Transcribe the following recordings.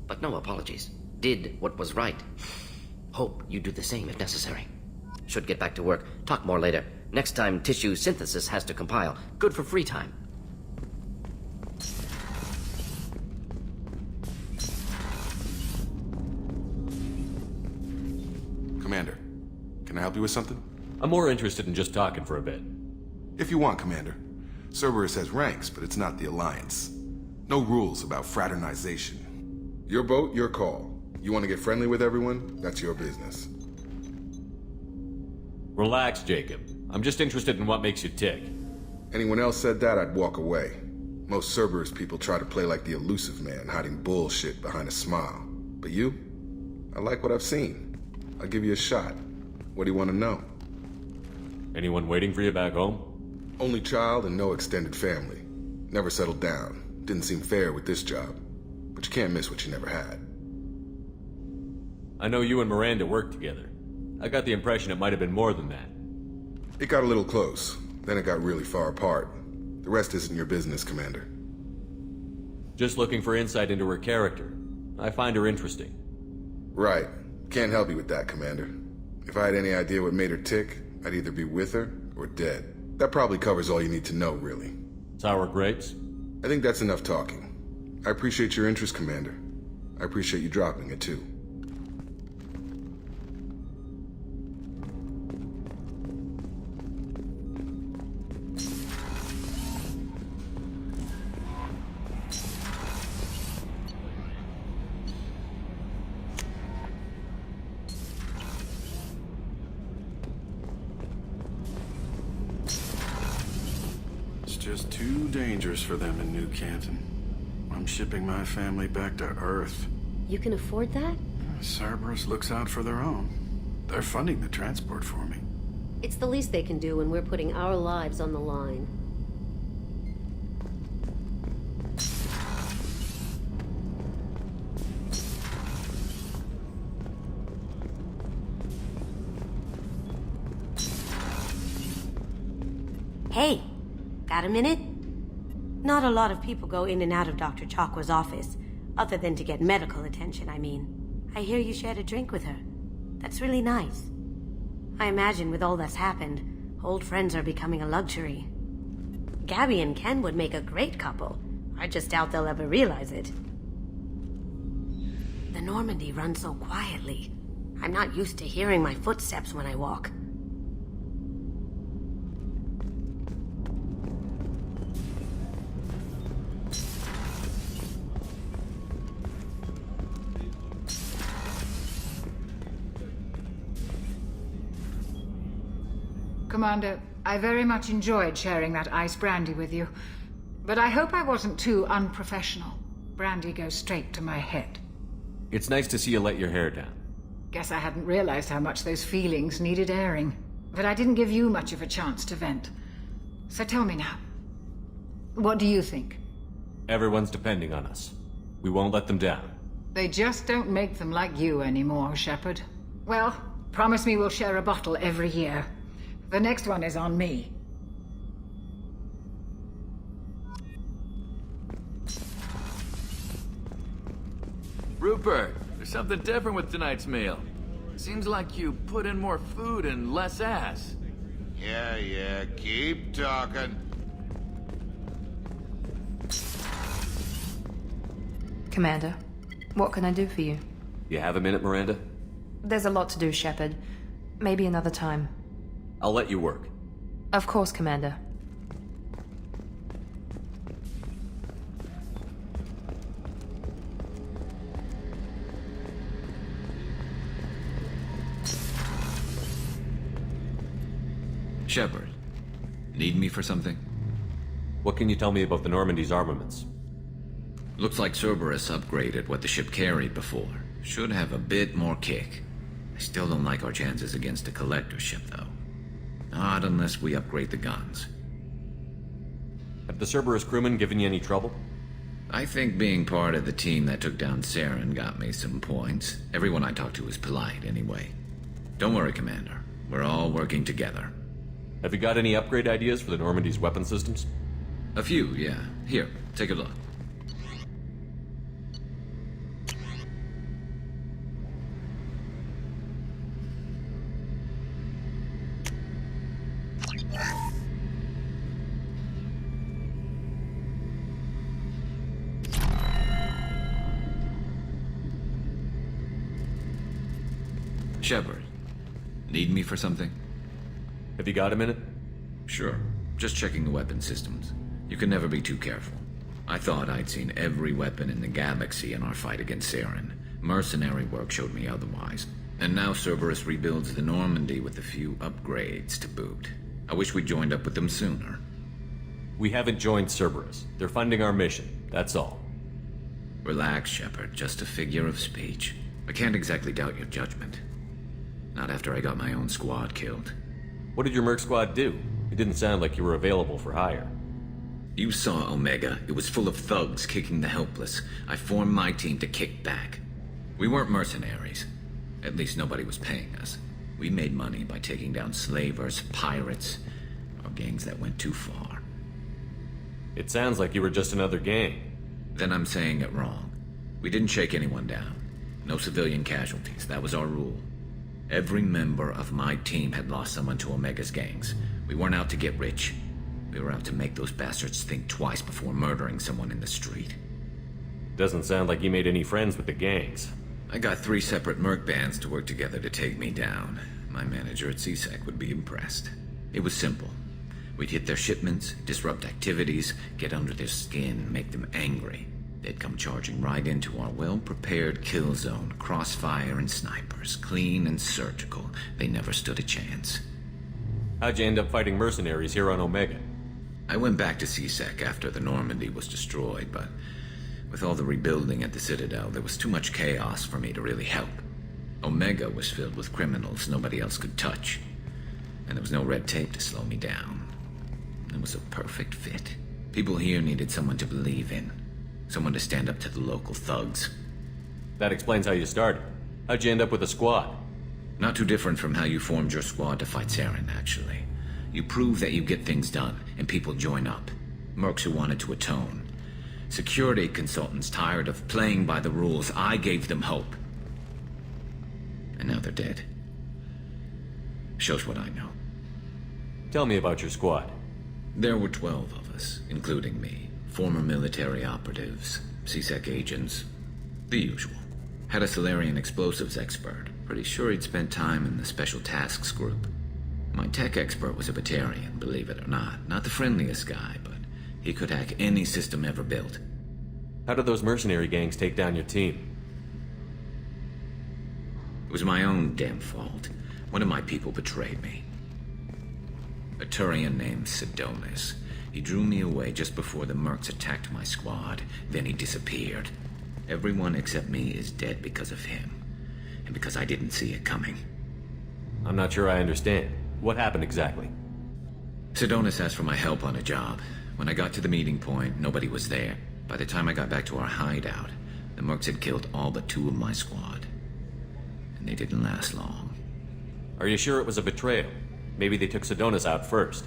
but no apologies. Did what was right. Hope you do the same if necessary. Should get back to work. Talk more later. Next time tissue synthesis has to compile. Good for free time. Commander, can I help you with something? I'm more interested in just talking for a bit. If you want, Commander. Cerberus has ranks, but it's not the Alliance. No rules about fraternization. Your boat, your call. You want to get friendly with everyone? That's your business. Relax, Jacob. I'm just interested in what makes you tick. Anyone else said that, I'd walk away. Most Cerberus people try to play like the elusive man, hiding bullshit behind a smile. But you? I like what I've seen. I'll give you a shot. What do you want to know? Anyone waiting for you back home? Only child and no extended family. Never settled down. Didn't seem fair with this job. But you can't miss what you never had. I know you and Miranda worked together. I got the impression it might have been more than that. It got a little close. Then it got really far apart. The rest isn't your business, Commander. Just looking for insight into her character. I find her interesting. Right. Can't help you with that, Commander. If I had any idea what made her tick, I'd either be with her or dead. That probably covers all you need to know, really. Sour grapes? I think that's enough talking. I appreciate your interest, Commander. I appreciate you dropping it, too. Just too dangerous for them in New Canton. I'm shipping my family back to Earth. You can afford that? Cerberus looks out for their own. They're funding the transport for me. It's the least they can do when we're putting our lives on the line. Hey! Got a minute? Not a lot of people go in and out of Dr. Chakwa's office, other than to get medical attention, I mean. I hear you shared a drink with her. That's really nice. I imagine with all that's happened, old friends are becoming a luxury. Gabby and Ken would make a great couple. I just doubt they'll ever realize it. The Normandy runs so quietly. I'm not used to hearing my footsteps when I walk. Commander, I very much enjoyed sharing that ice brandy with you. But I hope I wasn't too unprofessional. Brandy goes straight to my head. It's nice to see you let your hair down. Guess I hadn't realized how much those feelings needed airing. But I didn't give you much of a chance to vent. So tell me now, what do you think? Everyone's depending on us. We won't let them down. They just don't make them like you anymore, Shepard. Well, promise me we'll share a bottle every year. The next one is on me. Rupert, there's something different with tonight's meal. Seems like you put in more food and less ass. Yeah, keep talking. Commander, what can I do for you? You have a minute, Miranda? There's a lot to do, Shepard. Maybe another time. I'll let you work. Of course, Commander. Shepard, need me for something? What can you tell me about the Normandy's armaments? Looks like Cerberus upgraded what the ship carried before. Should have a bit more kick. I still don't like our chances against a collector ship, though. Not unless we upgrade the guns. Have the Cerberus crewmen given you any trouble? I think being part of the team that took down Saren got me some points. Everyone I talked to was polite, anyway. Don't worry, Commander. We're all working together. Have you got any upgrade ideas for the Normandy's weapon systems? A few, yeah. Here, take a look. Shepard, need me for something? Have you got a minute? Sure. Just checking the weapon systems. You can never be too careful. I thought I'd seen every weapon in the galaxy in our fight against Saren. Mercenary work showed me otherwise. And now Cerberus rebuilds the Normandy with a few upgrades to boot. I wish we'd joined up with them sooner. We haven't joined Cerberus. They're funding our mission, that's all. Relax, Shepard. Just a figure of speech. I can't exactly doubt your judgment. Not after I got my own squad killed. What did your merc squad do? It didn't sound like you were available for hire. You saw Omega. It was full of thugs kicking the helpless. I formed my team to kick back. We weren't mercenaries. At least nobody was paying us. We made money by taking down slavers, pirates, or gangs that went too far. It sounds like you were just another gang. Then I'm saying it wrong. We didn't shake anyone down. No civilian casualties. That was our rule. Every member of my team had lost someone to Omega's gangs. We weren't out to get rich. We were out to make those bastards think twice before murdering someone in the street. Doesn't sound like you made any friends with the gangs. I got 3 separate merc bands to work together to take me down. My manager at CSEC would be impressed. It was simple. We'd hit their shipments, disrupt activities, get under their skin, make them angry. They'd come charging right into our well-prepared kill zone, crossfire and snipers, clean and surgical. They never stood a chance. How'd you end up fighting mercenaries here on Omega? I went back to CSEC after the Normandy was destroyed, but with all the rebuilding at the Citadel, there was too much chaos for me to really help. Omega was filled with criminals nobody else could touch, and there was no red tape to slow me down. It was a perfect fit. People here needed someone to believe in, someone to stand up to the local thugs. That explains how you started. How'd you end up with a squad? Not too different from how you formed your squad to fight Saren, actually. You prove that you get things done, and people join up. Mercs who wanted to atone. Security consultants tired of playing by the rules. I gave them hope. And now they're dead. Shows what I know. Tell me about your squad. There were 12 of us, including me. Former military operatives, CSEC agents, the usual. Had a Solarian explosives expert. Pretty sure he'd spent time in the Special Tasks Group. My tech expert was a Batarian, believe it or not. Not the friendliest guy, but he could hack any system ever built. How did those mercenary gangs take down your team? It was my own damn fault. One of my people betrayed me. A Turian named Sidonis. He drew me away just before the mercs attacked my squad. Then he disappeared. Everyone except me is dead because of him. And because I didn't see it coming. I'm not sure I understand. What happened exactly? Sidonis asked for my help on a job. When I got to the meeting point, nobody was there. By the time I got back to our hideout, the mercs had killed all but 2 of my squad. And they didn't last long. Are you sure it was a betrayal? Maybe they took Sidonis out first.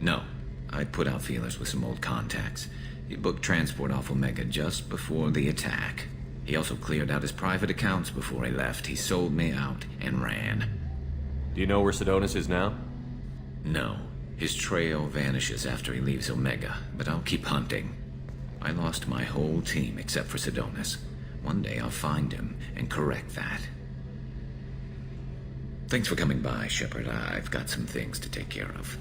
No. I'd put out feelers with some old contacts. He booked transport off Omega just before the attack. He also cleared out his private accounts before he left. He sold me out and ran. Do you know where Sidonis is now? No. His trail vanishes after he leaves Omega, but I'll keep hunting. I lost my whole team except for Sidonis. One day I'll find him and correct that. Thanks for coming by, Shepard. I've got some things to take care of.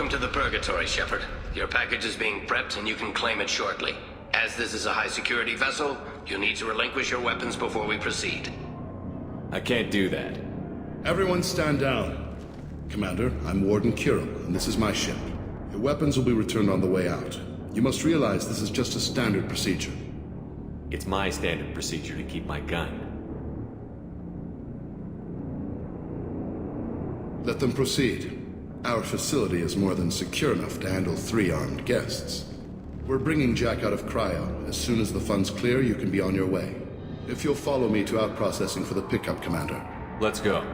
Welcome to the Purgatory, Shepard. Your package is being prepped and you can claim it shortly. As this is a high-security vessel, you need to relinquish your weapons before we proceed. I can't do that. Everyone stand down. Commander, I'm Warden Kirill, and this is my ship. Your weapons will be returned on the way out. You must realize this is just a standard procedure. It's my standard procedure to keep my gun. Let them proceed. Our facility is more than secure enough to handle 3 armed guests. We're bringing Jack out of cryo. As soon as the funds clear, you can be on your way. If you'll follow me to out-processing for the pickup, Commander. Let's go.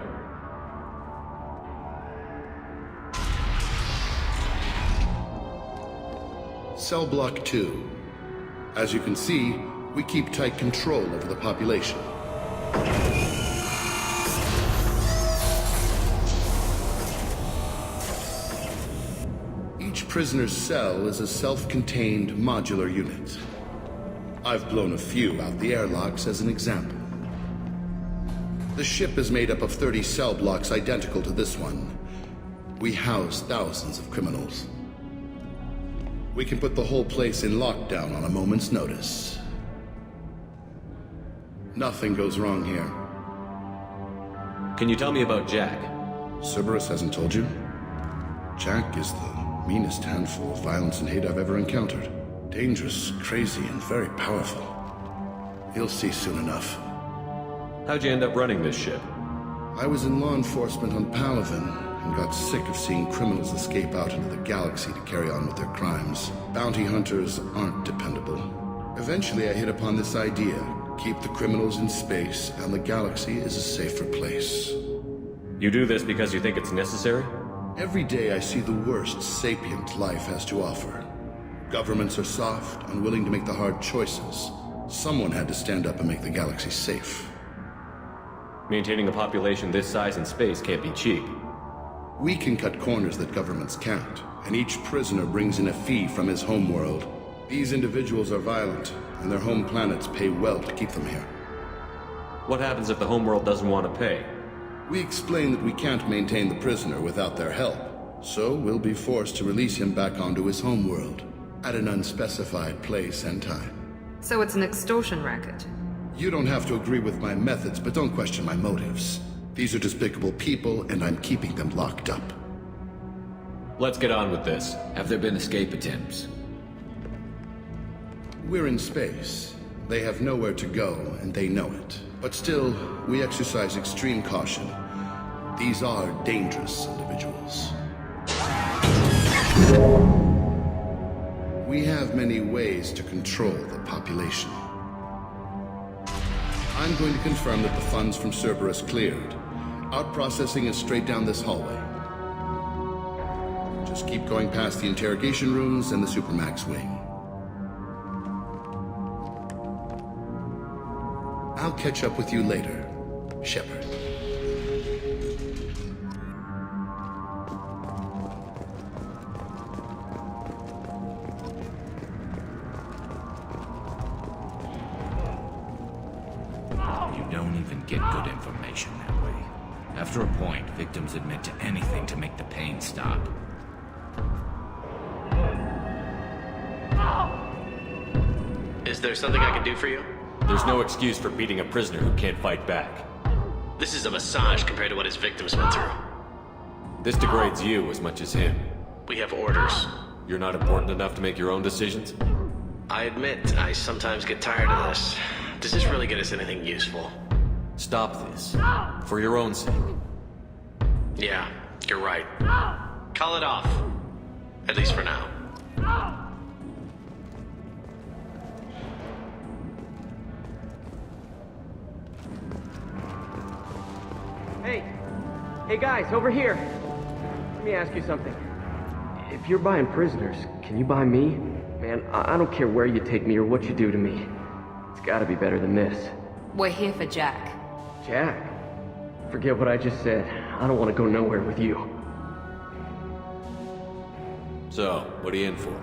Cell Block 2. As you can see, we keep tight control over the population. Each prisoner's cell is a self-contained modular unit. I've blown a few out the airlocks as an example. The ship is made up of 30 cell blocks identical to this one. We house thousands of criminals. We can put the whole place in lockdown on a moment's notice. Nothing goes wrong here. Can you tell me about Jack? Cerberus hasn't told you? Jack is the meanest handful of violence and hate I've ever encountered. Dangerous, crazy, and very powerful. You'll see soon enough. How'd you end up running this ship? I was in law enforcement on Palaven and got sick of seeing criminals escape out into the galaxy to carry on with their crimes. Bounty hunters aren't dependable. Eventually I hit upon this idea. Keep the criminals in space, and the galaxy is a safer place. You do this because you think it's necessary? Every day I see the worst sapient life has to offer. Governments are soft, unwilling to make the hard choices. Someone had to stand up and make the galaxy safe. Maintaining a population this size in space can't be cheap. We can cut corners that governments can't, and each prisoner brings in a fee from his homeworld. These individuals are violent, and their home planets pay well to keep them here. What happens if the homeworld doesn't want to pay? We explain that we can't maintain the prisoner without their help, so we'll be forced to release him back onto his homeworld, at an unspecified place and time. So it's an extortion racket. You don't have to agree with my methods, but don't question my motives. These are despicable people, and I'm keeping them locked up. Let's get on with this. Have there been escape attempts? We're in space. They have nowhere to go, and they know it. But still, we exercise extreme caution. These are dangerous individuals. We have many ways to control the population. I'm going to confirm that the funds from Cerberus cleared. Out-processing is straight down this hallway. Just keep going past the interrogation rooms and the Supermax wing. I'll catch up with you later, Shepard. You don't even get good information that way. After a point, victims admit to anything to make the pain stop. Is there something I can do for you? There's no excuse for beating a prisoner who can't fight back. This is a massage compared to what his victims went through. This degrades you as much as him. We have orders. You're not important enough to make your own decisions? I admit, I sometimes get tired of this. Does this really get us anything useful? Stop this. For your own sake. Yeah, you're right. Call it off. At least for now. Hey guys, over here. Let me ask you something. If you're buying prisoners, can you buy me? Man, I don't care where you take me or what you do to me. It's gotta be better than this. We're here for Jack. Jack? Forget what I just said. I don't want to go nowhere with you. So, what are you in for?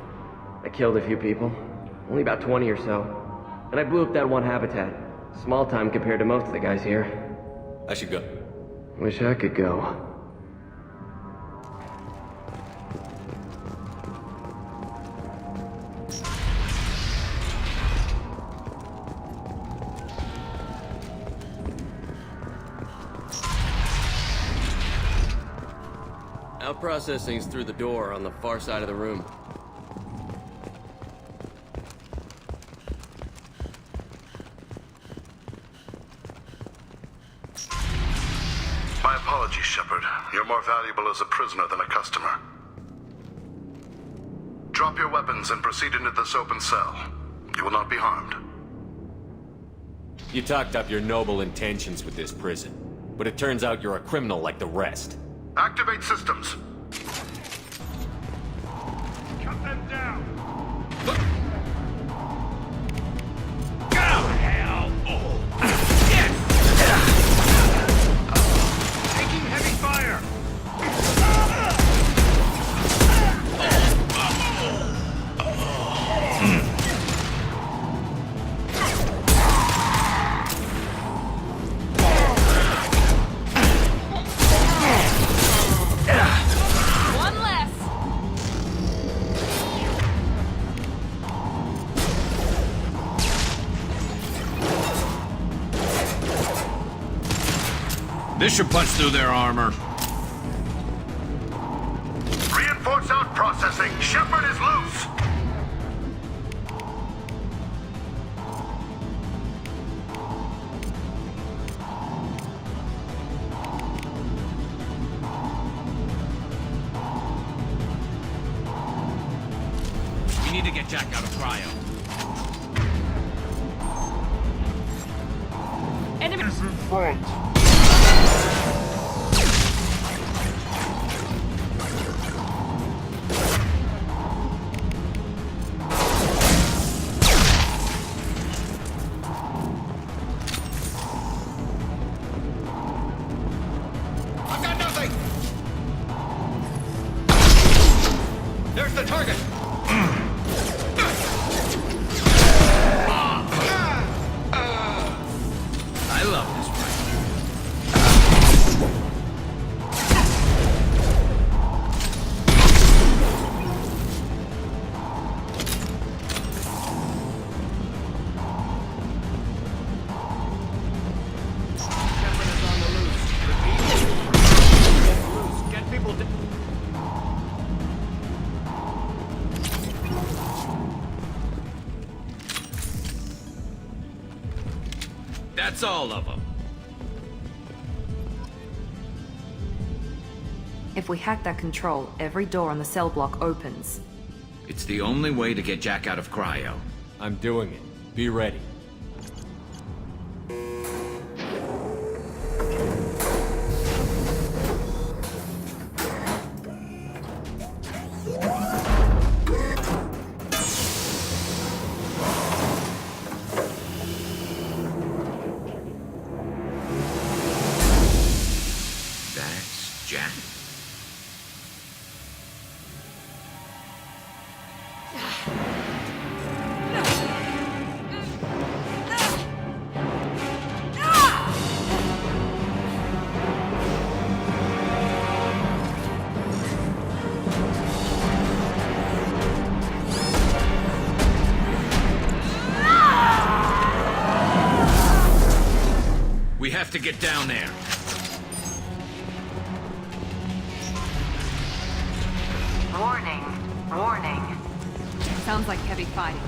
I killed a few people. Only about 20 or so. And I blew up that one habitat. Small time compared to most of the guys here. I should go. Wish I could go. Our processing's through the door on the far side of the room. My apologies, Shepard. You're more valuable as a prisoner than a customer. Drop your weapons and proceed into this open cell. You will not be harmed. You talked up your noble intentions with this prison, but it turns out you're a criminal like the rest. Activate systems. Cut them down! Taking heavy fire! One less. This should punch through their armor. Reinforce out processing. Shepard is loose. We need to get Jack out of cryo. Enemy. I've got nothing. There's the target. I love this fight. Shepard is on the loose. Repeat. Get loose. Get people down. That's all of them. If we hack that control, every door on the cell block opens. It's the only way to get Jack out of cryo. I'm doing it. Be ready. That's Jack. We have to get down there. Warning. Warning. Sounds like heavy fighting.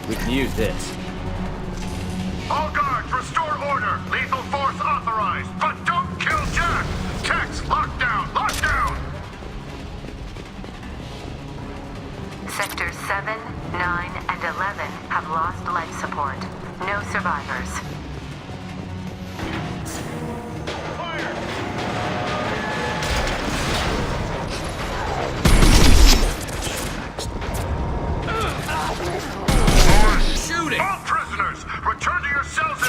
We can use this. All guards, restore order. Lethal force authorized, but don't kill Jack. Text, lock down, lock down. Sectors 7, 9, and 11 have lost life support. No survivors. Shooting! All prisoners, return to your cells